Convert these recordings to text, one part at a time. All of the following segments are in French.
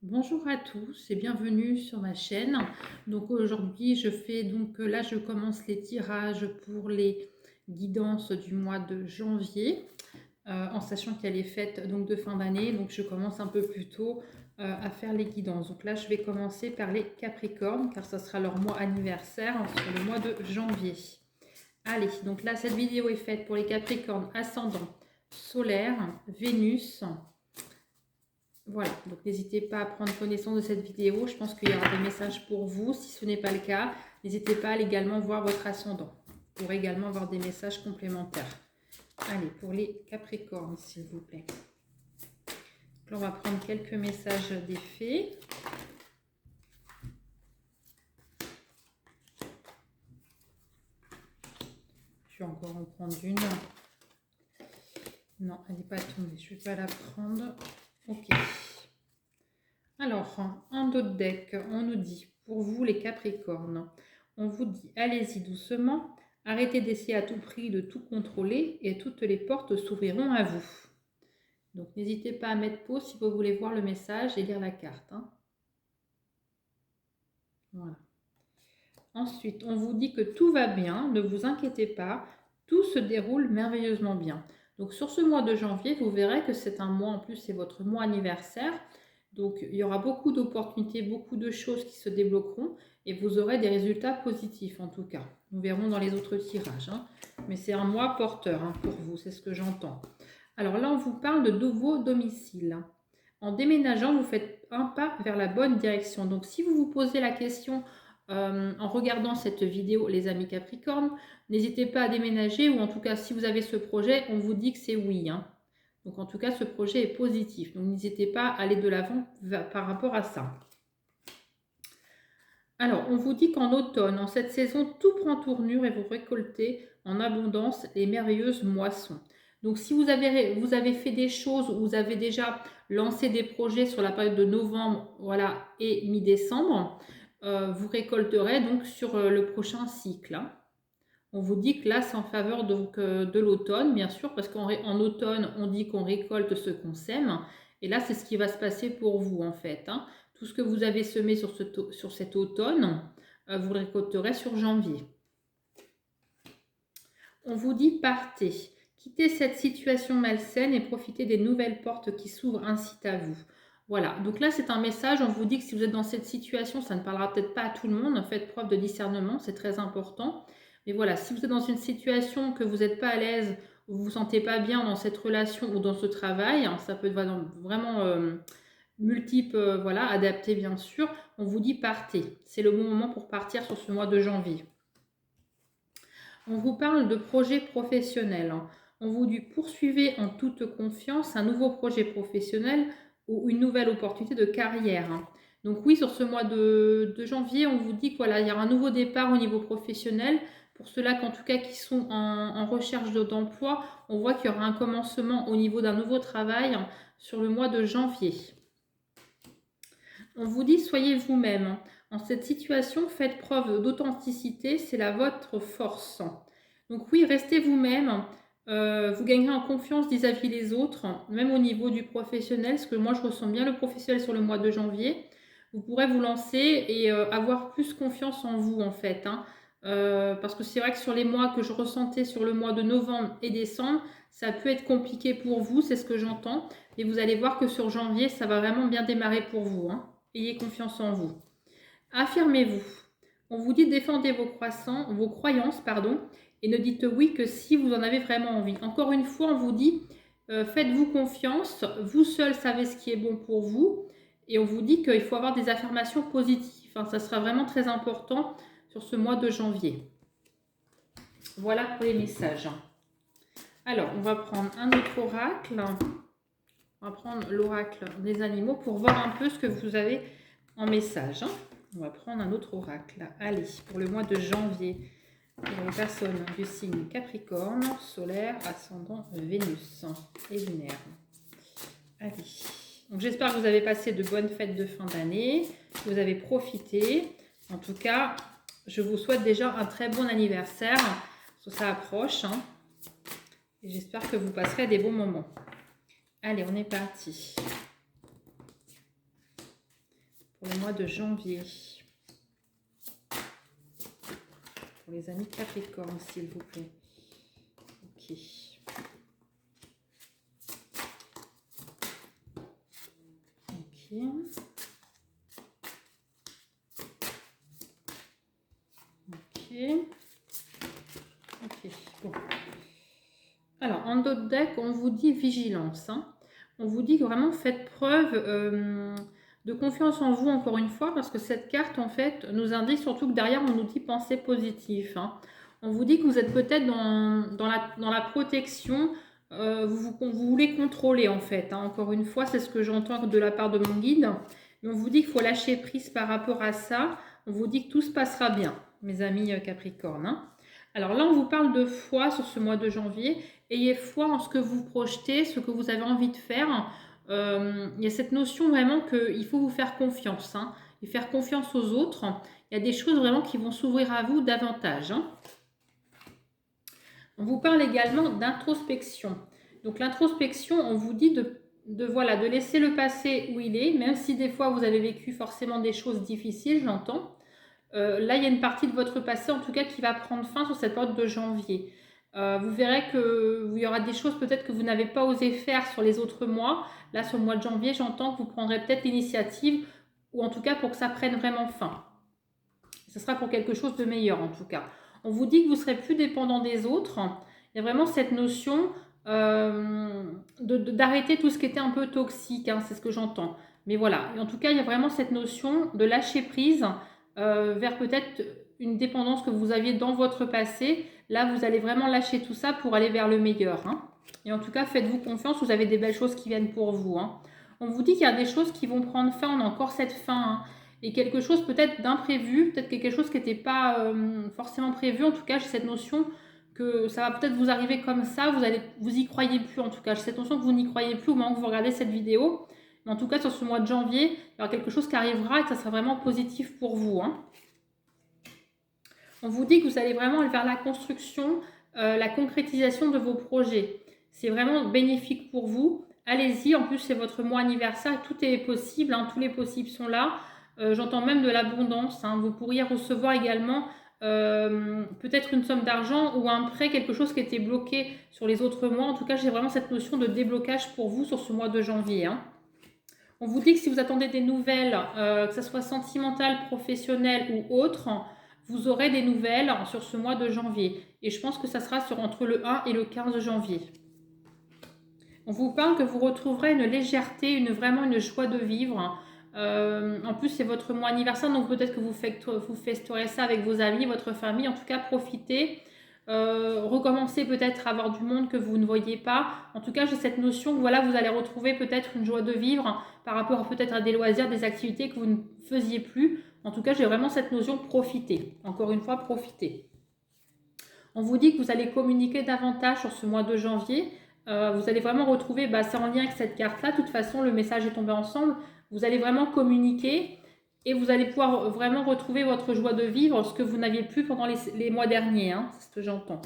Bonjour à tous et bienvenue sur ma chaîne. Donc aujourd'hui, je commence les tirages pour les guidances du mois de janvier, en sachant qu'elle est faite donc de fin d'année. Donc je commence un peu plus tôt à faire les guidances. Donc là, je vais commencer par les Capricornes car ça sera leur mois anniversaire sur le mois de janvier. Allez, donc là, cette vidéo est faite pour les Capricornes ascendant solaire, Vénus. Voilà, donc n'hésitez pas à prendre connaissance de cette vidéo. Je pense qu'il y aura des messages pour vous. Si ce n'est pas le cas, n'hésitez pas à également voir votre ascendant. Vous pourrez également avoir des messages complémentaires. Allez, pour les Capricornes, s'il vous plaît. Là, on va prendre quelques messages des fées. Je vais encore en prendre une. Non, elle n'est pas tombée. Je ne vais pas la prendre. Ok. Alors, en d'autres deck, on nous dit, pour vous les Capricornes, on vous dit, allez-y doucement, arrêtez d'essayer à tout prix de tout contrôler et toutes les portes s'ouvriront à vous. Donc, n'hésitez pas à mettre pause si vous voulez voir le message et lire la carte. Voilà. Ensuite, on vous dit que tout va bien, ne vous inquiétez pas, tout se déroule merveilleusement bien. Donc, sur ce mois de janvier, vous verrez que c'est un mois, en plus, c'est votre mois anniversaire. Donc, il y aura beaucoup d'opportunités, beaucoup de choses qui se débloqueront et vous aurez des résultats positifs en tout cas. Nous verrons dans les autres tirages. Mais c'est un mois porteur pour vous, c'est ce que j'entends. Alors là, on vous parle de nouveau domicile. En déménageant, vous faites un pas vers la bonne direction. Donc, si vous vous posez la question en regardant cette vidéo, les amis Capricorne, n'hésitez pas à déménager ou en tout cas, si vous avez ce projet, on vous dit que c'est oui. Donc en tout cas, ce projet est positif. Donc n'hésitez pas à aller de l'avant par rapport à ça. Alors, on vous dit qu'en automne, en cette saison, tout prend tournure et vous récoltez en abondance les merveilleuses moissons. Donc si vous avez fait des choses, vous avez déjà lancé des projets sur la période de novembre et mi-décembre, vous récolterez donc sur le prochain cycle. On vous dit que là, c'est en faveur donc, de l'automne, bien sûr, parce qu'en automne, on dit qu'on récolte ce qu'on sème. Et là, c'est ce qui va se passer pour vous, en fait. Tout ce que vous avez semé sur cet automne, vous le récolterez sur janvier. On vous dit partez. Quittez cette situation malsaine et profitez des nouvelles portes qui s'ouvrent ainsi à vous. Voilà, donc là c'est un message, on vous dit que si vous êtes dans cette situation, ça ne parlera peut-être pas à tout le monde, faites preuve de discernement, c'est très important. Mais voilà, si vous êtes dans une situation que vous n'êtes pas à l'aise, vous ne vous sentez pas bien dans cette relation ou dans ce travail, ça peut être vraiment multiple, adapté bien sûr, on vous dit partez. C'est le bon moment pour partir sur ce mois de janvier. On vous parle de projets professionnels. On vous dit poursuivez en toute confiance un nouveau projet professionnel ou une nouvelle opportunité de carrière. Donc oui, sur ce mois de janvier, on vous dit qu'il il y aura un nouveau départ au niveau professionnel. Pour ceux-là, qu'en tout cas, qui sont en recherche d'emploi, on voit qu'il y aura un commencement au niveau d'un nouveau travail sur le mois de janvier. On vous dit soyez vous-même. En cette situation, faites preuve d'authenticité, c'est votre force. Donc oui, restez vous-même. Vous gagnerez en confiance vis-à-vis des autres, même au niveau du professionnel, parce que moi je ressens bien le professionnel sur le mois de janvier. Vous pourrez vous lancer et avoir plus confiance en vous en fait. Parce que c'est vrai que sur les mois que je ressentais sur le mois de novembre et décembre, ça peut être compliqué pour vous, c'est ce que j'entends. Et vous allez voir que sur janvier, ça va vraiment bien démarrer pour vous. Ayez confiance en vous. Affirmez-vous. On vous dit défendez vos croyances, et ne dites oui que si vous en avez vraiment envie. Encore une fois, on vous dit faites-vous confiance, vous seul savez ce qui est bon pour vous, et on vous dit qu'il faut avoir des affirmations positives. Ça sera vraiment très important sur ce mois de janvier. Voilà pour les messages. Alors, on va prendre un autre oracle. On va prendre l'oracle des animaux pour voir un peu ce que vous avez en message. On va prendre un autre oracle. Allez, pour le mois de janvier, pour les personnes du signe Capricorne, solaire, ascendant Vénus et lunaire. Allez. Donc j'espère que vous avez passé de bonnes fêtes de fin d'année, que vous avez profité. En tout cas, je vous souhaite déjà un très bon anniversaire. Ça approche. Et j'espère que vous passerez des bons moments. Allez, on est parti. pour le mois de janvier. Pour les amis Capricorne, s'il vous plaît. Ok. Ok. Ok. Ok. Bon. Alors, en d'autres deck, on vous dit vigilance. Hein. On vous dit que vraiment faites preuve de confiance en vous, encore une fois, parce que cette carte, en fait, nous indique surtout que derrière, on nous dit pensée positive. Hein. On vous dit que vous êtes peut-être dans la protection, vous voulez contrôler, en fait. Hein. Encore une fois, c'est ce que j'entends de la part de mon guide. Mais on vous dit qu'il faut lâcher prise par rapport à ça. On vous dit que tout se passera bien, mes amis Capricorne. Hein. Alors là, on vous parle de foi sur ce mois de janvier. Ayez foi en ce que vous projetez, ce que vous avez envie de faire. Il y a cette notion vraiment qu'il faut vous faire confiance, hein, et faire confiance aux autres. Il y a des choses vraiment qui vont s'ouvrir à vous davantage. Hein. On vous parle également d'introspection. Donc l'introspection, on vous dit voilà, de laisser le passé où il est, même si des fois vous avez vécu forcément des choses difficiles, j'entends. Là, il y a une partie de votre passé, en tout cas, qui va prendre fin sur cette période de janvier. Vous verrez qu'il y aura des choses peut-être que vous n'avez pas osé faire sur les autres mois. Là, sur le mois de janvier, j'entends que vous prendrez peut-être l'initiative, ou en tout cas pour que ça prenne vraiment fin. Ce sera pour quelque chose de meilleur, en tout cas. On vous dit que vous serez plus dépendant des autres. Il y a vraiment cette notion d'arrêter tout ce qui était un peu toxique, hein, c'est ce que j'entends. Mais voilà, et en tout cas, il y a vraiment cette notion de lâcher prise vers peut-être une dépendance que vous aviez dans votre passé. Là, vous allez vraiment lâcher tout ça pour aller vers le meilleur. Hein. Et en tout cas, faites-vous confiance, vous avez des belles choses qui viennent pour vous. Hein. On vous dit qu'il y a des choses qui vont prendre fin, on a encore cette fin. Hein. Et quelque chose peut-être d'imprévu, peut-être quelque chose qui n'était pas forcément prévu. En tout cas, j'ai cette notion que ça va peut-être vous arriver comme ça, vous y croyez plus en tout cas. J'ai cette notion que vous n'y croyez plus au moment que vous regardez cette vidéo. Mais en tout cas, sur ce mois de janvier, il y aura quelque chose qui arrivera et que ça sera vraiment positif pour vous. Hein. On vous dit que vous allez vraiment aller vers la construction, la concrétisation de vos projets. C'est vraiment bénéfique pour vous. Allez-y, en plus c'est votre mois anniversaire, tout est possible, hein, tous les possibles sont là. J'entends même de l'abondance. Hein. Vous pourriez recevoir également peut-être une somme d'argent ou un prêt, quelque chose qui était bloqué sur les autres mois. En tout cas, j'ai vraiment cette notion de déblocage pour vous sur ce mois de janvier. Hein. On vous dit que si vous attendez des nouvelles, que ce soit sentimentales, professionnelles ou autres, vous aurez des nouvelles sur ce mois de janvier. Et je pense que ça sera entre le 1 et le 15 janvier. On vous parle que vous retrouverez une légèreté, vraiment une joie de vivre. En plus, c'est votre mois anniversaire, donc peut-être que vous festerez ça avec vos amis, votre famille. En tout cas, profitez. Recommencez peut-être à avoir du monde que vous ne voyez pas. En tout cas, j'ai cette notion que voilà, vous allez retrouver peut-être une joie de vivre par rapport peut-être à des loisirs, des activités que vous ne faisiez plus. En tout cas, j'ai vraiment cette notion profiter. Encore une fois, profiter. On vous dit que vous allez communiquer davantage sur ce mois de janvier. Vous allez vraiment retrouver, c'est en lien avec cette carte-là. De toute façon, le message est tombé ensemble. Vous allez vraiment communiquer et vous allez pouvoir vraiment retrouver votre joie de vivre, ce que vous n'aviez plus pendant les mois derniers. Hein, c'est ce que j'entends.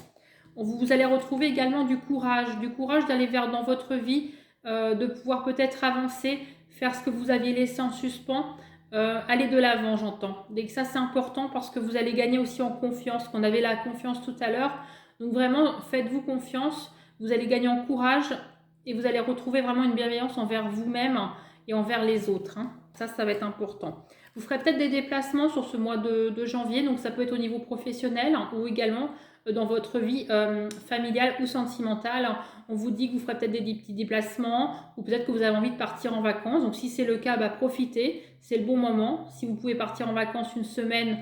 Vous allez retrouver également du courage d'aller vers dans votre vie, de pouvoir peut-être avancer, faire ce que vous aviez laissé en suspens. Aller de l'avant, j'entends. Dès que ça, c'est important parce que vous allez gagner aussi en confiance, qu'on avait la confiance tout à l'heure. Donc vraiment, faites-vous confiance. Vous allez gagner en courage et vous allez retrouver vraiment une bienveillance envers vous-même et envers les autres. Hein. Ça va être important. Vous ferez peut-être des déplacements sur ce mois de janvier, donc ça peut être au niveau professionnel ou également dans votre vie familiale ou sentimentale. On vous dit que vous ferez peut-être des petits déplacements ou peut-être que vous avez envie de partir en vacances. Donc si c'est le cas, profitez, c'est le bon moment. Si vous pouvez partir en vacances une semaine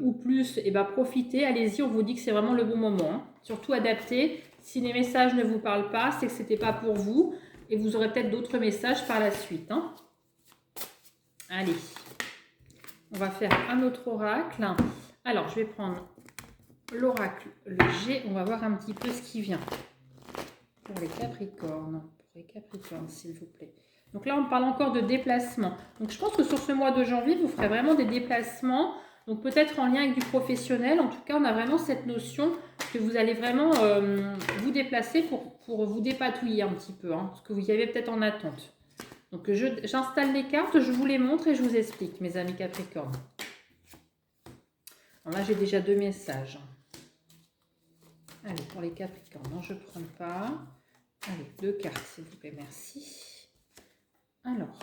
ou plus, profitez, allez-y, on vous dit que c'est vraiment le bon moment. Hein. Surtout adaptez. Si les messages ne vous parlent pas, c'est que ce n'était pas pour vous et vous aurez peut-être d'autres messages par la suite. Hein. Allez, on va faire un autre oracle. Alors, je vais prendre l'oracle, le G. On va voir un petit peu ce qui vient pour les Capricornes. Pour les Capricornes, s'il vous plaît. Donc là, on parle encore de déplacement. Donc, je pense que sur ce mois de janvier, vous ferez vraiment des déplacements. Donc, peut-être en lien avec du professionnel. En tout cas, on a vraiment cette notion que vous allez vraiment vous déplacer pour vous dépatouiller un petit peu. Hein, parce que vous y avez peut-être en attente. Donc j'installe les cartes, je vous les montre et je vous explique, mes amis Capricorne. Alors là, j'ai déjà 2 messages. Allez, pour les Capricornes, non, je ne prends pas. Allez, 2 cartes, s'il vous plaît, merci. Alors,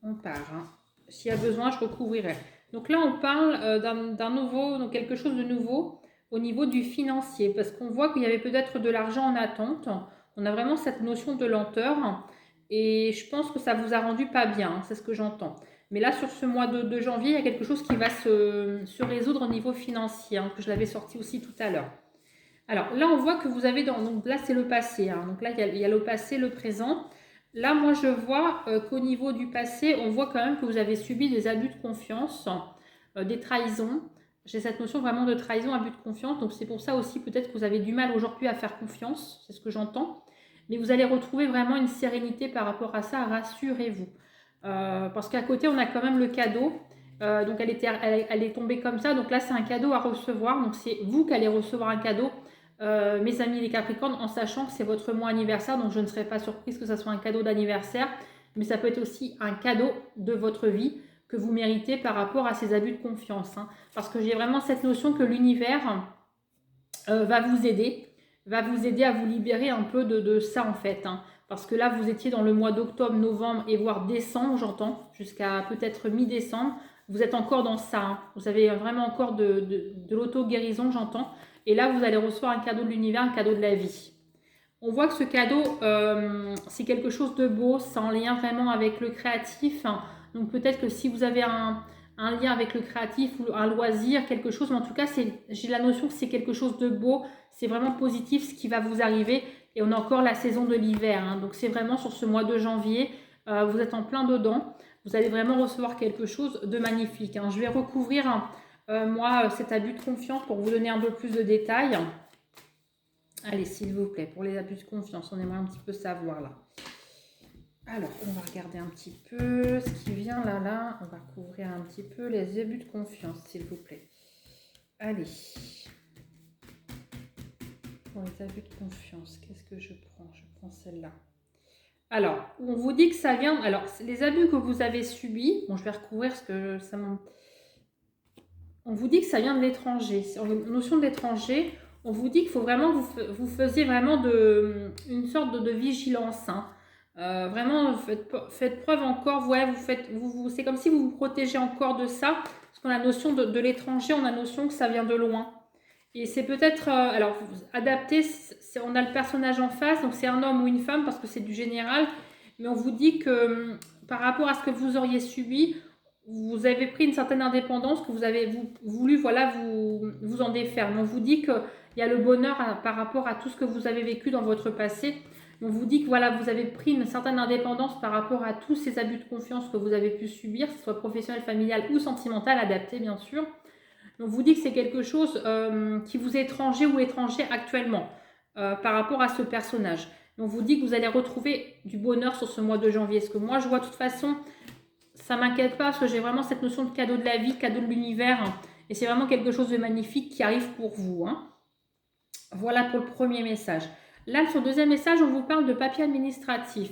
on part. Hein. S'il y a besoin, je recouvrirai. Donc là, on parle d'un nouveau, donc quelque chose de nouveau au niveau du financier, parce qu'on voit qu'il y avait peut-être de l'argent en attente. On a vraiment cette notion de lenteur, et je pense que ça vous a rendu pas bien, hein, c'est ce que j'entends. Mais là, sur ce mois de janvier, il y a quelque chose qui va se résoudre au niveau financier, hein, que je l'avais sorti aussi tout à l'heure. Alors là, on voit que vous avez donc là, c'est le passé. Hein, donc là, il y a le passé, le présent. Là, moi, je vois qu'au niveau du passé, on voit quand même que vous avez subi des abus de confiance, des trahisons. J'ai cette notion vraiment de trahison, abus de confiance. Donc, c'est pour ça aussi peut-être que vous avez du mal aujourd'hui à faire confiance. C'est ce que j'entends. Mais vous allez retrouver vraiment une sérénité par rapport à ça. Rassurez-vous. Parce qu'à côté, on a quand même le cadeau. Donc, elle est tombée comme ça. Donc là, c'est un cadeau à recevoir. Donc, c'est vous qui allez recevoir un cadeau. Mes amis les Capricornes, en sachant que c'est votre mois anniversaire, donc je ne serais pas surprise que ça soit un cadeau d'anniversaire, mais ça peut être aussi un cadeau de votre vie que vous méritez par rapport à ces abus de confiance. Hein, parce que j'ai vraiment cette notion que l'univers va vous aider à vous libérer un peu de ça en fait. Hein, parce que là, vous étiez dans le mois d'octobre, novembre et voire décembre, j'entends, jusqu'à peut-être mi-décembre. Vous êtes encore dans ça. Hein, vous avez vraiment encore de l'auto-guérison, j'entends. Et là, vous allez recevoir un cadeau de l'univers, un cadeau de la vie. On voit que ce cadeau, c'est quelque chose de beau, c'est en lien vraiment avec le créatif. Donc peut-être que si vous avez un lien avec le créatif ou un loisir, quelque chose, mais en tout cas, j'ai la notion que c'est quelque chose de beau, c'est vraiment positif ce qui va vous arriver. Et on a encore la saison de l'hiver. Hein, donc c'est vraiment sur ce mois de janvier, vous êtes en plein dedans. Vous allez vraiment recevoir quelque chose de magnifique. Hein. Je vais recouvrir... moi, cet abus de confiance, pour vous donner un peu plus de détails. Allez, s'il vous plaît, pour les abus de confiance, on aimerait un petit peu savoir là. Alors, on va regarder un petit peu ce qui vient là. On va couvrir un petit peu les abus de confiance, s'il vous plaît. Allez. Pour les abus de confiance, qu'est-ce que je prends? Je prends celle-là. Alors, on vous dit que ça vient... Alors, les abus que vous avez subis, bon, je vais recouvrir ce que ça m'en... On vous dit que ça vient de l'étranger. En notion de l'étranger, on vous dit qu'il faut vraiment que vous faisiez vraiment une sorte de vigilance. Hein. Vraiment, faites preuve encore. Ouais, c'est comme si vous vous protégez encore de ça. Parce qu'on a la notion de l'étranger, on a la notion que ça vient de loin. Et c'est peut-être... alors, adapté, on a le personnage en face. Donc, c'est un homme ou une femme parce que c'est du général. Mais on vous dit que par rapport à ce que vous auriez subi... Vous avez pris une certaine indépendance que vous avez voulu voilà, vous en défaire. Mais on vous dit qu'il y a le bonheur par rapport à tout ce que vous avez vécu dans votre passé. On vous dit que voilà, vous avez pris une certaine indépendance par rapport à tous ces abus de confiance que vous avez pu subir, que ce soit professionnel, familial ou sentimental, adapté bien sûr. On vous dit que c'est quelque chose qui vous est étranger ou étranger actuellement par rapport à ce personnage. On vous dit que vous allez retrouver du bonheur sur ce mois de janvier. Parce que moi, je vois de toute façon... Ça ne m'inquiète pas parce que j'ai vraiment cette notion de cadeau de la vie, cadeau de l'univers. Hein, et c'est vraiment quelque chose de magnifique qui arrive pour vous. Hein. Voilà pour le premier message. Là, sur le deuxième message, on vous parle de papier administratif.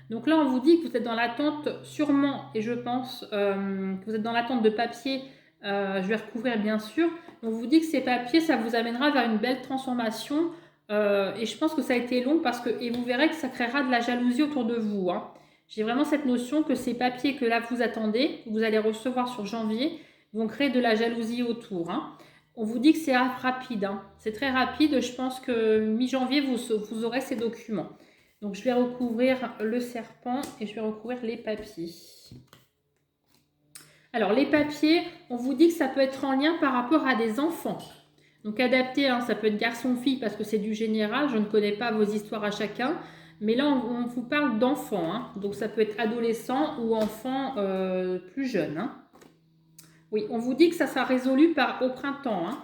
Donc là, on vous dit que vous êtes dans l'attente sûrement, et je pense que vous êtes dans l'attente de papier. Je vais recouvrir bien sûr. On vous dit que ces papiers, ça vous amènera vers une belle transformation. Et je pense que ça a été long parce que, et vous verrez que ça créera de la jalousie autour de vous. Hein. J'ai vraiment cette notion que ces papiers que là vous attendez, que vous allez recevoir sur janvier, vont créer de la jalousie autour. Hein. On vous dit que c'est rapide, hein. C'est très rapide. Je pense que mi-janvier, vous aurez ces documents. Donc, je vais recouvrir le serpent et je vais recouvrir les papiers. Alors, les papiers, on vous dit que ça peut être en lien par rapport à des enfants. Donc, adapté, hein, ça peut être garçon-fille parce que c'est du général. Je ne connais pas vos histoires à chacun. Mais là, on vous parle d'enfants. Hein. Donc, ça peut être adolescent ou enfant plus jeune. Hein. Oui, on vous dit que ça sera résolu au printemps. Hein.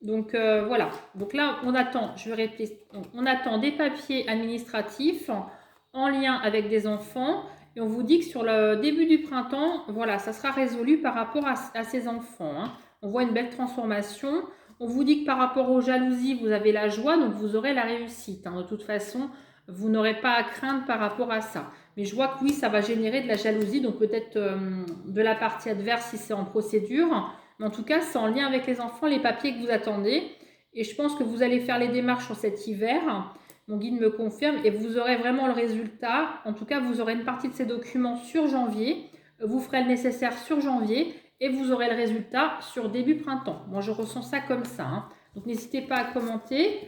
Donc, voilà. Donc là, on attend, je vais répéter, on attend des papiers administratifs en lien avec des enfants. Et on vous dit que sur le début du printemps, voilà, ça sera résolu par rapport à ces enfants. Hein. On voit une belle transformation. On vous dit que par rapport aux jalousies, vous avez la joie, donc vous aurez la réussite. Hein. De toute façon... Vous n'aurez pas à craindre par rapport à ça. Mais je vois que oui, ça va générer de la jalousie, donc peut-être de la partie adverse si c'est en procédure. Mais en tout cas, c'est en lien avec les enfants, les papiers que vous attendez. Et je pense que vous allez faire les démarches sur cet hiver. Mon guide me confirme et vous aurez vraiment le résultat. En tout cas, vous aurez une partie de ces documents sur janvier. Vous ferez le nécessaire sur janvier et vous aurez le résultat sur début printemps. Moi, je ressens ça comme ça, hein. Donc, n'hésitez pas à commenter.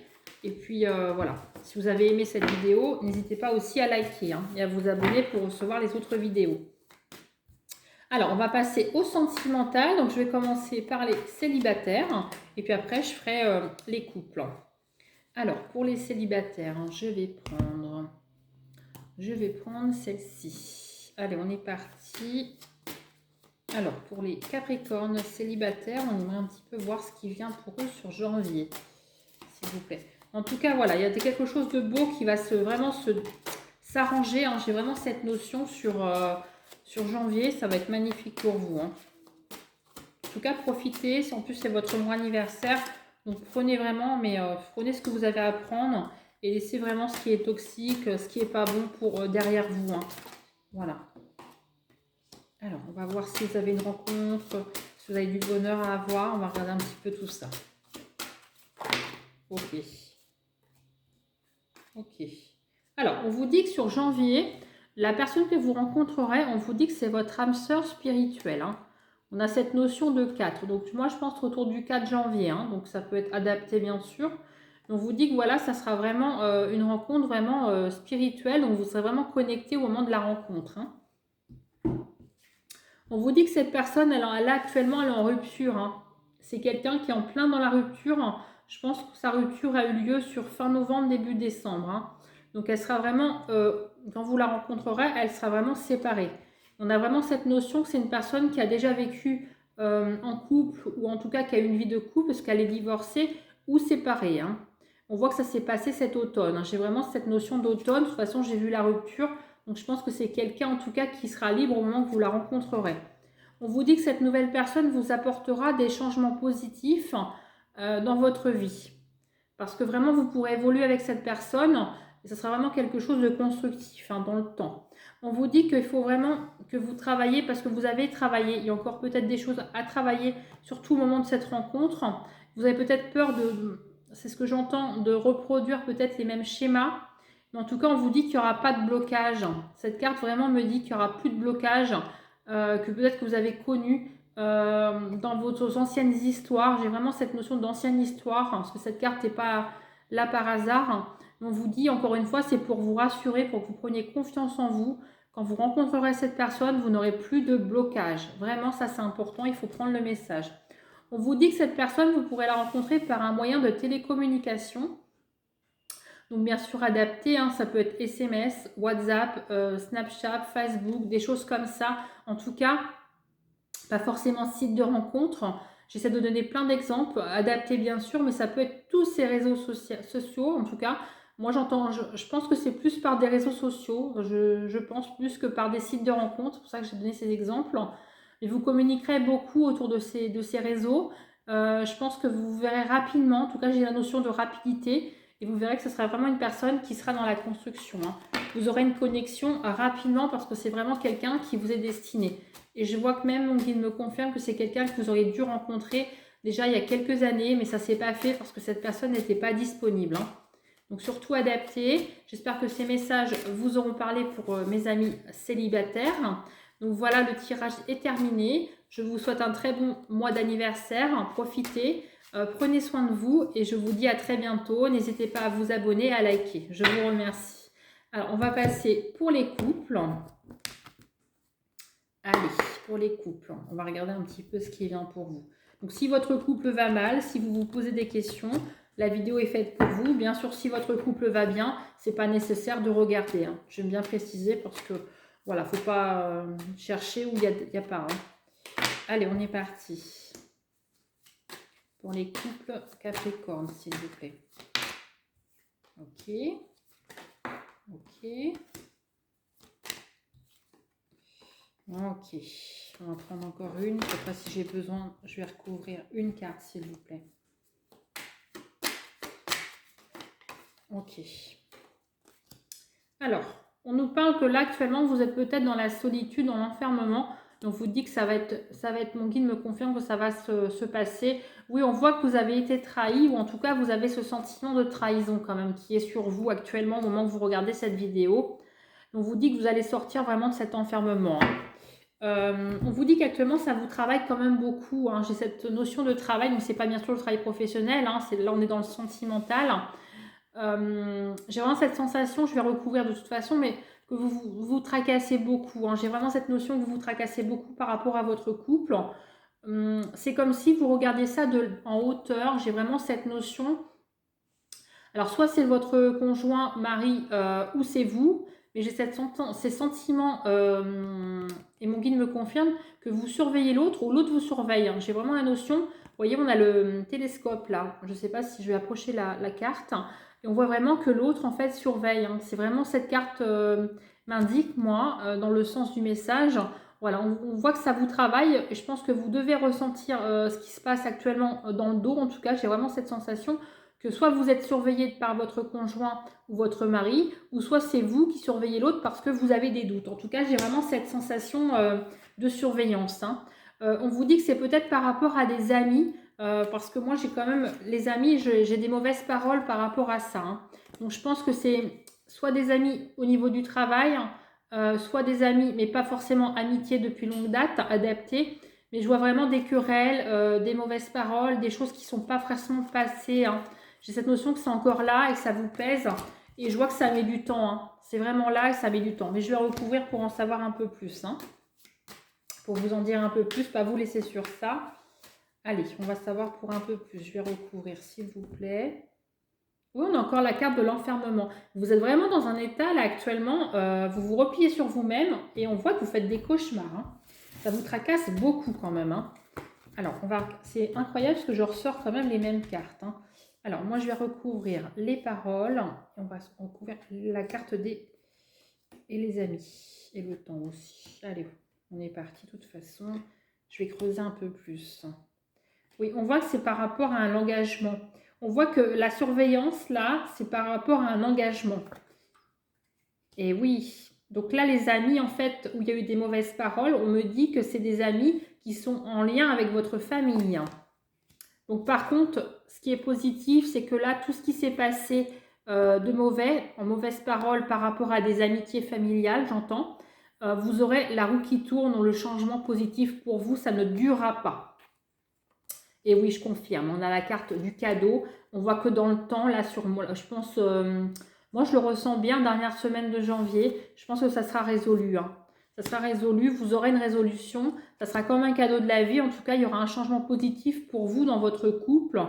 Et puis, voilà. Si vous avez aimé cette vidéo, n'hésitez pas aussi à liker, hein, et à vous abonner pour recevoir les autres vidéos. Alors, on va passer au sentimental. Donc, je vais commencer par les célibataires. Et puis après, je ferai les couples. Alors, pour les célibataires, hein, je vais prendre celle-ci. Allez, on est parti. Alors, pour les Capricornes célibataires, on aimerait un petit peu voir ce qui vient pour eux sur janvier, s'il vous plaît. En tout cas, voilà, il y a quelque chose de beau qui va vraiment s'arranger, hein. J'ai vraiment cette notion sur janvier. Ça va être magnifique pour vous, hein. En tout cas, profitez. Si en plus c'est votre mois anniversaire, donc prenez vraiment, mais prenez ce que vous avez à prendre et laissez vraiment ce qui est toxique, ce qui n'est pas bon pour derrière vous, hein. Voilà. Alors, on va voir si vous avez une rencontre, si vous avez du bonheur à avoir. On va regarder un petit peu tout ça. Ok. Ok. Alors, on vous dit que sur janvier, la personne que vous rencontrerez, on vous dit que c'est votre âme sœur spirituelle, hein. On a cette notion de 4. Donc, moi, je pense autour du 4 janvier, hein. Donc, ça peut être adapté, bien sûr. On vous dit que voilà, ça sera vraiment une rencontre vraiment spirituelle. Donc, vous serez vraiment connecté au moment de la rencontre, hein. On vous dit que cette personne, actuellement, elle est en rupture, hein. C'est quelqu'un qui est en plein dans la rupture. Je pense que sa rupture a eu lieu sur fin novembre, début décembre, hein. Donc, elle sera vraiment, quand vous la rencontrerez, elle sera vraiment séparée. On a vraiment cette notion que c'est une personne qui a déjà vécu en couple, ou en tout cas qui a eu une vie de couple, parce qu'elle est divorcée ou séparée, hein. On voit que ça s'est passé cet automne, hein. J'ai vraiment cette notion d'automne. De toute façon, j'ai vu la rupture. Donc, je pense que c'est quelqu'un, en tout cas, qui sera libre au moment que vous la rencontrerez. On vous dit que cette nouvelle personne vous apportera des changements positifs dans votre vie. Parce que vraiment, vous pourrez évoluer avec cette personne et ce sera vraiment quelque chose de constructif, hein, dans le temps. On vous dit qu'il faut vraiment que vous travaillez parce que vous avez travaillé. Il y a encore peut-être des choses à travailler, surtout au moment de cette rencontre. Vous avez peut-être peur c'est ce que j'entends, de reproduire peut-être les mêmes schémas. Mais en tout cas, on vous dit qu'il n'y aura pas de blocage. Cette carte vraiment me dit qu'il n'y aura plus de blocage, que peut-être que vous avez connu dans vos anciennes histoires. J'ai vraiment cette notion d'ancienne histoire, hein, parce que cette carte n'est pas là par hasard. On vous dit, encore une fois, c'est pour vous rassurer, pour que vous preniez confiance en vous. Quand vous rencontrerez cette personne, vous n'aurez plus de blocage. Vraiment, ça c'est important, il faut prendre le message. On vous dit que cette personne, vous pourrez la rencontrer par un moyen de télécommunication. Donc bien sûr adapté, hein, ça peut être SMS, WhatsApp, Snapchat, Facebook, des choses comme ça. En tout cas, pas forcément site de rencontre. J'essaie de donner plein d'exemples, adaptés bien sûr, mais ça peut être tous ces réseaux sociaux. En tout cas, moi je pense que c'est plus par des réseaux sociaux, je pense plus que par des sites de rencontres. C'est pour ça que j'ai donné ces exemples. Et vous communiquerez beaucoup autour de ces réseaux. Je pense que vous verrez rapidement, en tout cas j'ai la notion de rapidité, et vous verrez que ce sera vraiment une personne qui sera dans la construction, hein. Vous aurez une connexion rapidement parce que c'est vraiment quelqu'un qui vous est destiné. Et je vois que même mon guide me confirme que c'est quelqu'un que vous auriez dû rencontrer déjà il y a quelques années, mais ça ne s'est pas fait parce que cette personne n'était pas disponible, hein. Donc surtout adapté. J'espère que ces messages vous auront parlé pour mes amis célibataires. Donc voilà, le tirage est terminé. Je vous souhaite un très bon mois d'anniversaire. Profitez, prenez soin de vous et je vous dis à très bientôt. N'hésitez pas à vous abonner et à liker. Je vous remercie. Alors, on va passer pour les couples. Allez, pour les couples, on va regarder un petit peu ce qui vient pour vous. Donc, si votre couple va mal, si vous vous posez des questions, la vidéo est faite pour vous. Bien sûr, si votre couple va bien, ce n'est pas nécessaire de regarder, hein. J'aime bien préciser parce que, voilà, il ne faut pas chercher où il n'y a pas, hein. Allez, on est parti. Pour les couples Capricorne, s'il vous plaît. Ok. Ok. Ok. On va prendre encore une. Je ne sais pas si j'ai besoin. Je vais recouvrir une carte, s'il vous plaît. Ok. Alors, On nous parle que là, actuellement, vous êtes peut-être dans la solitude, dans l'enfermement. Donc, vous dit que ça va être, mon guide me confirme que ça va se passer. Oui, on voit que vous avez été trahi, ou en tout cas, vous avez ce sentiment de trahison quand même qui est sur vous actuellement au moment où vous regardez cette vidéo. On vous dit que vous allez sortir vraiment de cet enfermement, hein. On vous dit qu'actuellement, ça vous travaille quand même beaucoup, hein. J'ai cette notion de travail, donc c'est pas bien sûr le travail professionnel, hein, là on est dans le sentimental. J'ai vraiment cette sensation, je vais recouvrir de toute façon, mais que vous tracassez beaucoup, hein. J'ai vraiment cette notion que vous vous tracassez beaucoup par rapport à votre couple. C'est comme si vous regardiez ça en hauteur. J'ai vraiment cette notion. Alors, soit c'est votre conjoint, mari, ou c'est vous, mais j'ai ces sentiments, et mon guide me confirme que vous surveillez l'autre ou l'autre vous surveille, hein. J'ai vraiment la notion, vous voyez, on a le télescope là, je ne sais pas si je vais approcher la carte, et on voit vraiment que l'autre en fait surveille, hein. C'est vraiment cette carte m'indique, moi, dans le sens du message. Voilà, on voit que ça vous travaille, et je pense que vous devez ressentir ce qui se passe actuellement dans le dos. En tout cas, j'ai vraiment cette sensation que soit vous êtes surveillé par votre conjoint ou votre mari, ou soit c'est vous qui surveillez l'autre parce que vous avez des doutes. En tout cas, j'ai vraiment cette sensation de surveillance, hein. On vous dit que c'est peut-être par rapport à des amis, parce que moi j'ai quand même, les amis, j'ai des mauvaises paroles par rapport à ça, hein. Donc je pense que c'est soit des amis au niveau du travail, soit des amis, mais pas forcément amitié depuis longue date, adaptés. Mais je vois vraiment des querelles, des mauvaises paroles, des choses qui ne sont pas forcément passées, hein. J'ai cette notion que c'est encore là et que ça vous pèse. Et je vois que ça met du temps, hein. C'est vraiment là et ça met du temps. Mais je vais recouvrir pour en savoir un peu plus, hein. Pour vous en dire un peu plus, pas vous laisser sur ça. Allez, on va savoir pour un peu plus. Je vais recouvrir, s'il vous plaît. Oui, on a encore la carte de l'enfermement. Vous êtes vraiment dans un état, là, actuellement, vous vous repliez sur vous-même et on voit que vous faites des cauchemars, hein. Ça vous tracasse beaucoup quand même, hein. Alors, c'est incroyable parce que je ressors quand même les mêmes cartes, hein. Alors, moi, je vais recouvrir les paroles. On va recouvrir la carte des et les amis. Et le temps aussi. Allez, on est parti de toute façon. Je vais creuser un peu plus. Oui, on voit que c'est par rapport à un engagement. On voit que la surveillance, là, c'est par rapport à un engagement. Et oui, donc là, les amis, en fait, où il y a eu des mauvaises paroles, on me dit que c'est des amis qui sont en lien avec votre famille. Donc par contre, ce qui est positif, c'est que là, tout ce qui s'est passé de mauvais, en mauvaises paroles par rapport à des amitiés familiales, j'entends, vous aurez la roue qui tourne, le changement positif pour vous, ça ne durera pas. Et oui, je confirme, on a la carte du cadeau. On voit que dans le temps, là, sur moi, je pense, moi je le ressens bien, dernière semaine de janvier, je pense que ça sera résolu, hein. Ça sera résolu, vous aurez une résolution, ça sera comme un cadeau de la vie. En tout cas, il y aura un changement positif pour vous dans votre couple.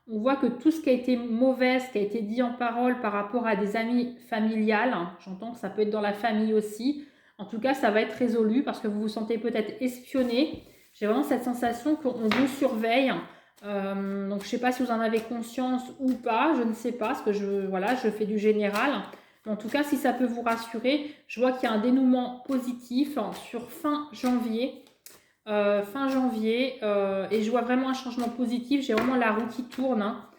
On voit que tout ce qui a été mauvais, ce qui a été dit en parole par rapport à des amis familiales, hein, j'entends que ça peut être dans la famille aussi. En tout cas, ça va être résolu parce que vous vous sentez peut-être espionné. J'ai vraiment cette sensation qu'on vous surveille. Donc, je ne sais pas si vous en avez conscience ou pas, je ne sais pas, parce que voilà, je fais du général. En tout cas, si ça peut vous rassurer, je vois qu'il y a un dénouement positif sur fin janvier. Et je vois vraiment un changement positif. J'ai vraiment la roue qui tourne, hein.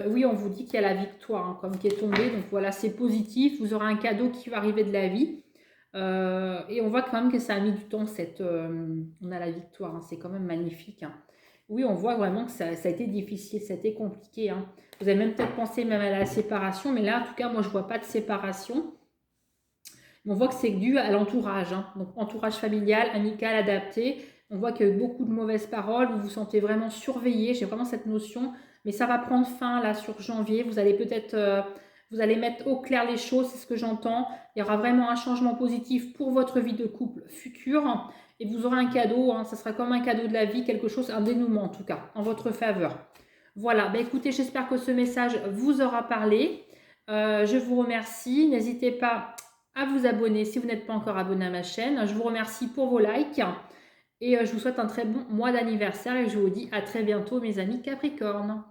Oui, on vous dit qu'il y a la victoire, hein, comme qui est tombée. Donc voilà, c'est positif. Vous aurez un cadeau qui va arriver de la vie. Et on voit quand même que ça a mis du temps. On a la victoire, hein. C'est quand même magnifique, hein. Oui, on voit vraiment que ça a été difficile, ça a été compliqué, hein. Vous avez même peut-être pensé même à la séparation, mais là, en tout cas, moi, je ne vois pas de séparation. Mais on voit que c'est dû à l'entourage, hein. Donc, entourage familial, amical, adapté. On voit qu'il y a eu beaucoup de mauvaises paroles, vous vous sentez vraiment surveillé. J'ai vraiment cette notion, mais ça va prendre fin là sur janvier. Vous allez peut-être, vous allez mettre au clair les choses, c'est ce que j'entends. Il y aura vraiment un changement positif pour votre vie de couple future. Et vous aurez un cadeau, hein, ça sera comme un cadeau de la vie, quelque chose, un dénouement en tout cas, en votre faveur. Voilà, bah écoutez, j'espère que ce message vous aura parlé. Je vous remercie. N'hésitez pas à vous abonner si vous n'êtes pas encore abonné à ma chaîne. Je vous remercie pour vos likes. Et je vous souhaite un très bon mois d'anniversaire et je vous dis à très bientôt mes amis Capricorne.